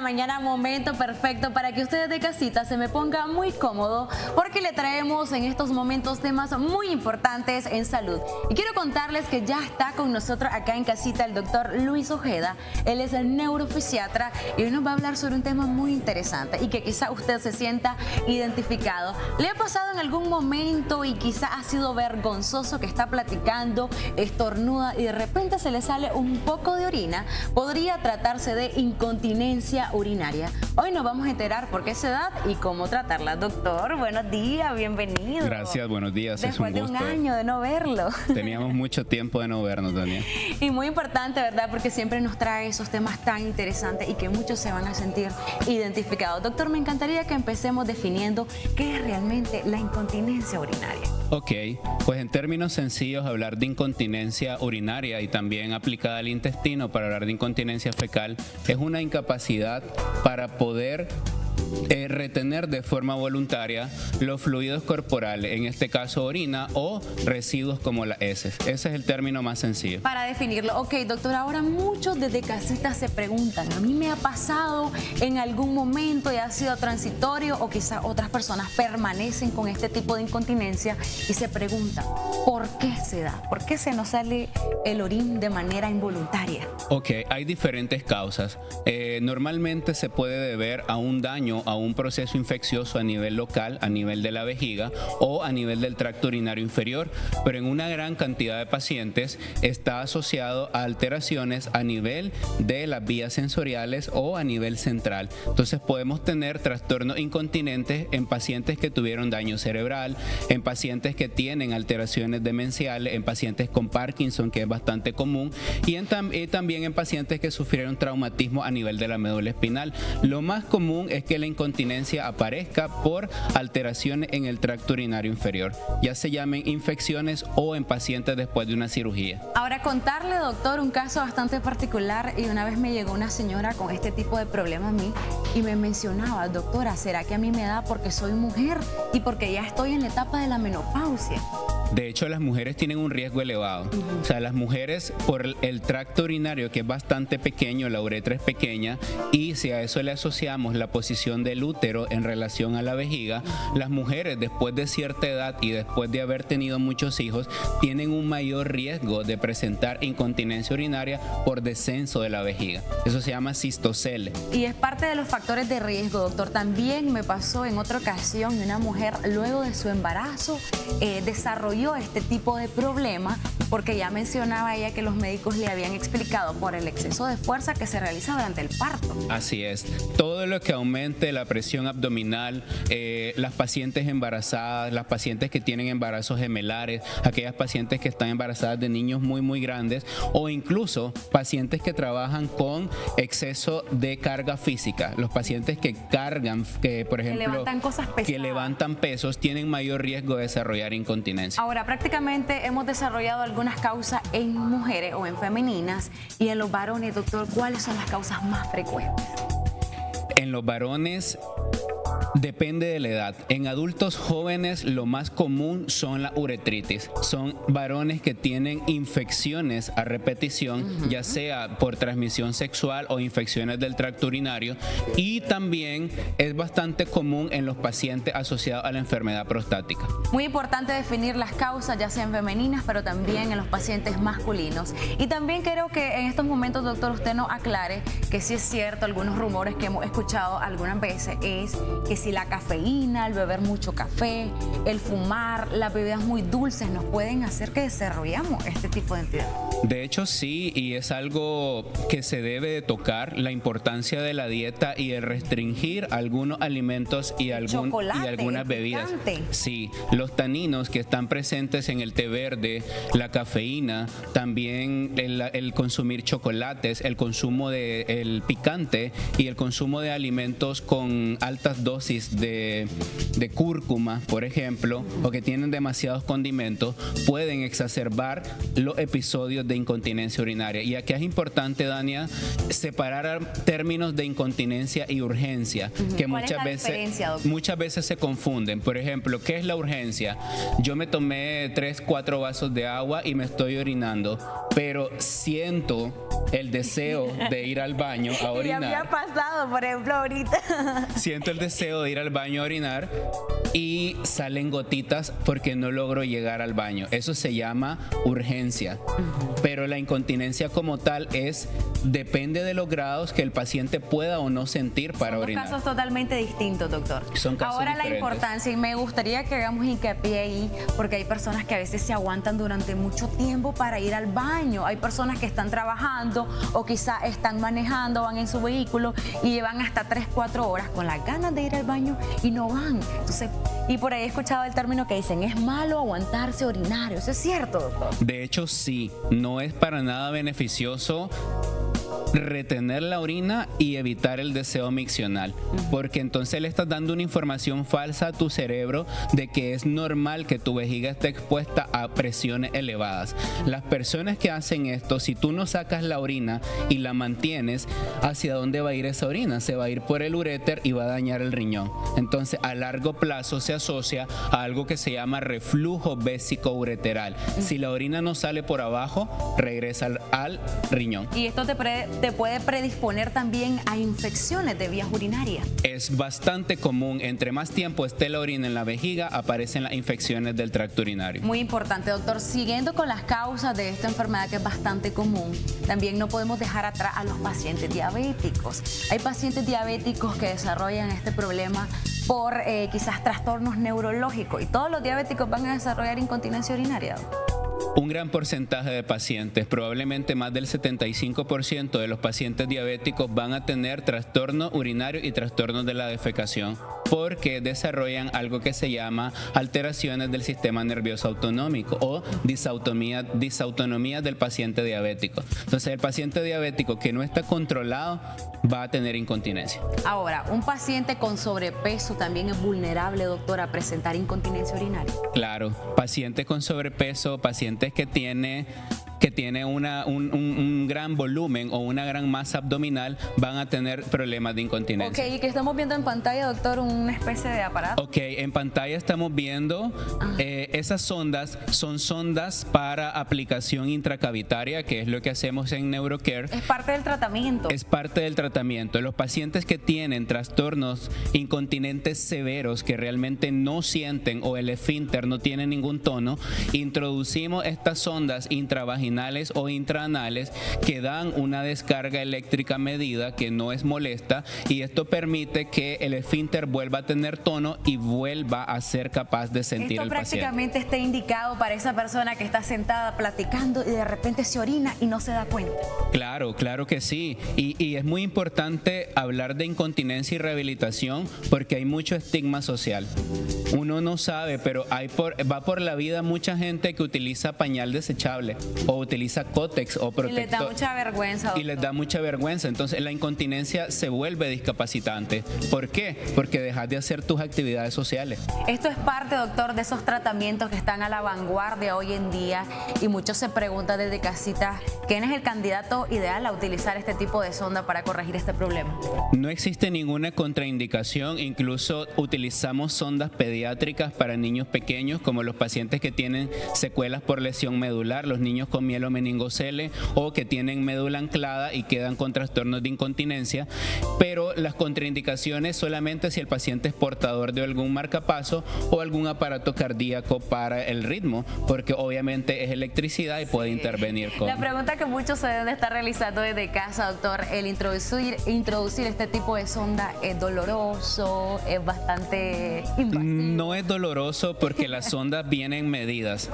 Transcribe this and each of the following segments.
mañana, momento perfecto para que usted de casita se me ponga muy cómodo, porque le traemos en estos momentos temas muy importantes en salud. Y quiero contarles que ya está con nosotros acá en casita el doctor Luis Ojeda. Él es el neurofisiatra y hoy nos va a hablar sobre un tema muy interesante y que quizá usted se sienta identificado. ¿Le ha pasado en algún momento y quizá ha sido vergonzoso que está platicando, estornuda y de repente se le sale un poco de orina? Podría tratarse de incontinencia urinaria. Hoy nos vamos a enterar por qué se da y cómo tratarla. Doctor, buenos días, bienvenido. Gracias, buenos días. Después es un gusto. de un año de no verlo. Teníamos mucho tiempo de no vernos, Dania. Y muy importante, ¿verdad? Porque siempre nos trae esos temas tan interesantes y que muchos se van a sentir identificados. Doctor, me encantaría que empecemos definiendo qué es realmente la incontinencia urinaria. Ok, pues en términos sencillos, hablar de incontinencia urinaria y también aplicada al intestino para hablar de incontinencia fecal es una incapacidad para poder retener de forma voluntaria los fluidos corporales, en este caso orina o residuos como las heces. Ese es el término más sencillo. Para definirlo, ok, doctor, ahora muchos desde casita se preguntan, ¿a mí me ha pasado en algún momento y ha sido transitorio o quizá otras personas permanecen con este tipo de incontinencia y se preguntan, ¿por qué se da? ¿Por qué se nos sale el orín de manera involuntaria? Ok, hay diferentes causas. Normalmente se puede deber a un daño, a un proceso infeccioso a nivel local, a nivel de la vejiga o a nivel del tracto urinario inferior, pero en una gran cantidad de pacientes está asociado a alteraciones a nivel de las vías sensoriales o a nivel central. Entonces podemos tener trastornos incontinentes en pacientes que tuvieron daño cerebral, en pacientes que tienen alteraciones demenciales, en pacientes con Parkinson, que es bastante común, y también en pacientes que sufrieron traumatismo a nivel de la médula espinal. Lo más común es que la incontinencia aparezca por alteraciones en el tracto urinario inferior, ya se llamen infecciones o en pacientes después de una cirugía. Ahora, contarle, doctor, un caso bastante particular, y una vez me llegó una señora con este tipo de problema a mí y me mencionaba, doctora, ¿será que a mí me da porque soy mujer y porque ya estoy en la etapa de la menopausia? De hecho, las mujeres tienen un riesgo elevado. O sea, las mujeres, por el tracto urinario, que es bastante pequeño, la uretra es pequeña, y si a eso le asociamos la posición del útero en relación a la vejiga, las mujeres después de cierta edad y después de haber tenido muchos hijos, tienen un mayor riesgo de presentar incontinencia urinaria por descenso de la vejiga. Eso se llama cistocele. Y es parte de los factores de riesgo, doctor. También me pasó en otra ocasión, una mujer luego de su embarazo desarrolló este tipo de problema, porque ya mencionaba ella que los médicos le habían explicado por el exceso de fuerza que se realiza durante el parto. Así es. Todo lo que aumente la presión abdominal, las pacientes embarazadas, las pacientes que tienen embarazos gemelares, aquellas pacientes que están embarazadas de niños muy grandes, o incluso pacientes que trabajan con exceso de carga física. Los pacientes que cargan, por ejemplo, que levantan cosas pesadas, que levantan pesos, tienen mayor riesgo de desarrollar incontinencia. Ahora, prácticamente hemos desarrollado algunas causas en mujeres o en femeninas, y en los varones, doctor, ¿cuáles son las causas más frecuentes? En los varones depende de la edad. En adultos jóvenes lo más común son la uretritis. Son varones que tienen infecciones a repetición, ya sea por transmisión sexual o infecciones del tracto urinario, y también es bastante común en los pacientes asociados a la enfermedad prostática. Muy importante definir las causas, ya sean femeninas, pero también en los pacientes masculinos. Y también quiero que en estos momentos, doctor, usted nos aclare que sí es cierto, algunos rumores que hemos escuchado algunas veces es que si la cafeína, el beber mucho café, el fumar, las bebidas muy dulces nos pueden hacer que desarrollamos este tipo de entidad. De hecho, sí, y es algo que se debe de tocar, la importancia de la dieta y el restringir algunos alimentos y algunas bebidas. Sí, los taninos que están presentes en el té verde, la cafeína, también el consumir chocolates, el consumo del picante y el consumo de alimentos con altas dosis dosis de cúrcuma, por ejemplo, o que tienen demasiados condimentos, pueden exacerbar los episodios de incontinencia urinaria. Y aquí es importante, Dania, separar términos de incontinencia y urgencia, que muchas veces se confunden. Por ejemplo, ¿qué es la urgencia? Yo me tomé 3-4 vasos de agua y me estoy orinando, pero siento el deseo de ir al baño a orinar. Y había pasado, por ejemplo, ahorita. Siento el deseo de ir al baño a orinar y salen gotitas porque no logro llegar al baño. Eso se llama urgencia. Pero la incontinencia como tal depende de los grados que el paciente pueda o no sentir para orinar. Son casos totalmente distintos, doctor. Son casos Ahora diferentes. La importancia, y me gustaría que hagamos hincapié ahí, porque hay personas que a veces se aguantan durante mucho tiempo para ir al baño. Hay personas que están trabajando o quizá están manejando, van en su vehículo y llevan hasta 3-4 horas con las ganas de ir al baño y no van. Entonces, y por ahí he escuchado el término que dicen, es malo aguantarse urinario. ¿Eso es cierto, doctor? De hecho, sí. No es para nada beneficioso retener la orina y evitar el deseo miccional, porque entonces le estás dando una información falsa a tu cerebro de que es normal que tu vejiga esté expuesta a presiones elevadas. Las personas que hacen esto, si tú no sacas la orina y la mantienes, ¿hacia dónde va a ir esa orina? Se va a ir por el uréter y va a dañar el riñón. Entonces, a largo plazo se asocia a algo que se llama reflujo vésico-ureteral. Si la orina no sale por abajo, regresa al riñón. Y esto te puede predisponer también a infecciones de vías urinarias. Es bastante común, entre más tiempo esté la orina en la vejiga, aparecen las infecciones del tracto urinario. Muy importante, doctor. Siguiendo con las causas de esta enfermedad que es bastante común, también no podemos dejar atrás a los pacientes diabéticos. Hay pacientes diabéticos que desarrollan este problema por quizás trastornos neurológicos, y todos los diabéticos van a desarrollar incontinencia urinaria. Un gran porcentaje de pacientes, probablemente más del 75% de los pacientes diabéticos van a tener trastornos urinarios y trastornos de la defecación, porque desarrollan algo que se llama alteraciones del sistema nervioso autonómico o disautonomía del paciente diabético. Entonces, el paciente diabético que no está controlado va a tener incontinencia. Ahora, un paciente con sobrepeso también es vulnerable, doctor, a presentar incontinencia urinaria. Claro, pacientes con sobrepeso, pacientes que tiene un gran volumen o una gran masa abdominal van a tener problemas de incontinencia. Ok, ¿y qué estamos viendo en pantalla, doctor? ¿Una especie de aparato? Ok, en pantalla estamos viendo esas sondas, son sondas para aplicación intracavitaria, que es lo que hacemos en NeuroCare. Es parte del tratamiento. Es parte del tratamiento. Los pacientes que tienen trastornos incontinentes severos, que realmente no sienten o el esfínter no tiene ningún tono, introducimos estas sondas intravaginales o intraanales que dan una descarga eléctrica medida que no es molesta, y esto permite que el esfínter vuelva a tener tono y vuelva a ser capaz de sentir el paciente. Esto prácticamente está indicado para esa persona que está sentada platicando y de repente se orina y no se da cuenta. Claro, claro que sí. Y es muy importante hablar de incontinencia y rehabilitación porque hay mucho estigma social. Uno no sabe, pero va por la vida mucha gente que utiliza pañal desechable o utiliza cótex o protector. Y les da mucha vergüenza, doctor. Y les da mucha vergüenza. Entonces la incontinencia se vuelve discapacitante. ¿Por qué? Porque dejas de hacer tus actividades sociales. Esto es parte, doctor, de esos tratamientos que están a la vanguardia hoy en día, y muchos se preguntan desde casita, ¿quién es el candidato ideal a utilizar este tipo de sonda para corregir este problema? No existe ninguna contraindicación. Incluso utilizamos sondas pediátricas para niños pequeños, como los pacientes que tienen secuelas por lesión medular, los niños con mielomeningocele o que tienen médula anclada y quedan con trastornos de incontinencia, pero las contraindicaciones solamente si el paciente es portador de algún marcapaso o algún aparato cardíaco para el ritmo, porque obviamente es electricidad y puede intervenir con... La pregunta que muchos se deben de estar realizando desde casa, doctor, el introducir este tipo de sonda, ¿es doloroso? ¿Es bastante invasivo? No es doloroso porque las sondas vienen medidas.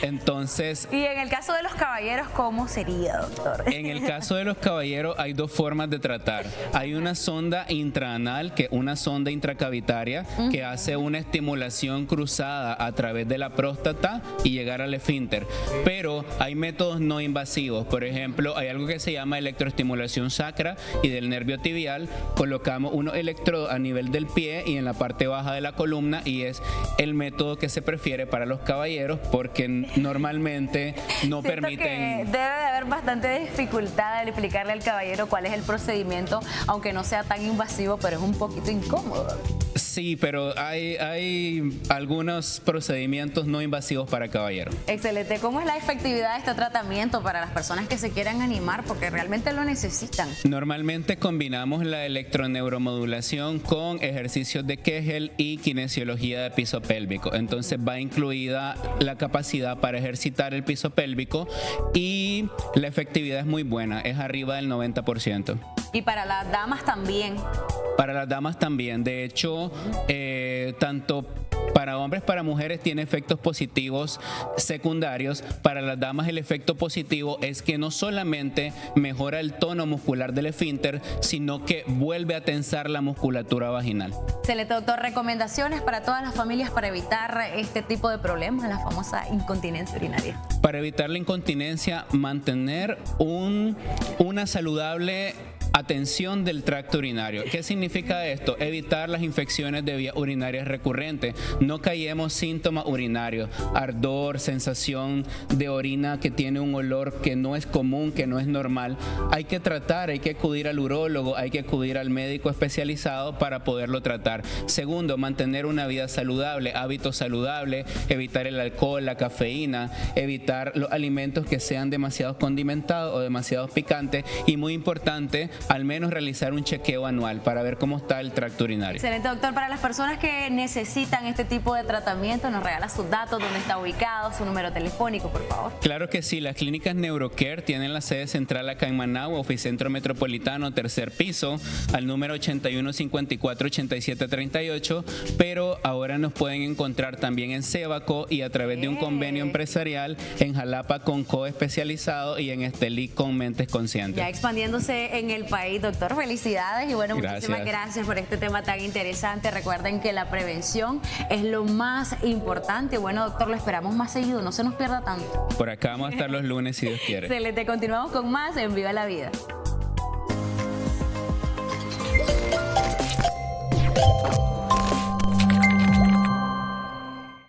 Entonces... Y en el caso de los caballeros, ¿cómo sería, doctor? En el caso de los caballeros hay dos formas de tratar. Hay una sonda intraanal, que es una sonda intracavitaria, que hace una estimulación cruzada a través de la próstata y llegar al esfínter. Pero hay métodos no invasivos. Por ejemplo, hay algo que se llama electroestimulación sacra y del nervio tibial. Colocamos unos electrodos a nivel del pie y en la parte baja de la columna, y es el método que se prefiere para los caballeros porque normalmente no Siento permiten... que debe de haber bastante dificultad al explicarle al caballero cuál es el procedimiento, aunque no sea tan invasivo, pero es un poquito incómodo. Sí, pero hay algunos procedimientos no invasivos para caballeros. Excelente. ¿Cómo es la efectividad de este tratamiento para las personas que se quieran animar porque realmente lo necesitan? Normalmente combinamos la electroneuromodulación con ejercicios de Kegel y kinesiología de piso pélvico. Entonces va incluida la capacidad para ejercitar el piso pélvico y la efectividad es muy buena, es arriba del 90%. Y para las damas también. Para las damas también. De hecho, tanto para hombres, para mujeres tiene efectos positivos secundarios. Para las damas el efecto positivo es que no solamente mejora el tono muscular del esfínter, sino que vuelve a tensar la musculatura vaginal. Excelente, doctor. Recomendaciones para todas las familias para evitar este tipo de problemas, la famosa incontinencia urinaria. Para evitar la incontinencia, mantener una saludable atención del tracto urinario. ¿Qué significa esto? Evitar las infecciones de vías urinarias recurrentes. No callemos síntomas urinarios, ardor, sensación de orina que tiene un olor que no es común, que no es normal. Hay que tratar, hay que acudir al urólogo, hay que acudir al médico especializado para poderlo tratar. Segundo, mantener una vida saludable, hábitos saludables, evitar el alcohol, la cafeína, evitar los alimentos que sean demasiado condimentados o demasiado picantes, y muy importante, al menos realizar un chequeo anual para ver cómo está el tracto urinario. Excelente, doctor. Para las personas que necesitan este tipo de tratamiento, nos regala sus datos, dónde está ubicado, su número telefónico, por favor. Claro que sí, las clínicas NeuroCare tienen la sede central acá en Managua, Oficentro Metropolitano, tercer piso, al número 8154-8738, pero ahora nos pueden encontrar también en Sébaco y a través de un convenio empresarial en Jalapa con Coespecializado y en Estelí con Mentes Conscientes. Ya expandiéndose en el país, doctor. Felicidades y bueno, muchísimas gracias por este tema tan interesante. Recuerden que la prevención es lo más importante. Bueno, doctor, lo esperamos más seguido, no se nos pierda tanto. Por acá vamos a estar los lunes si Dios quiere. Excelente, continuamos con más en Viva la Vida.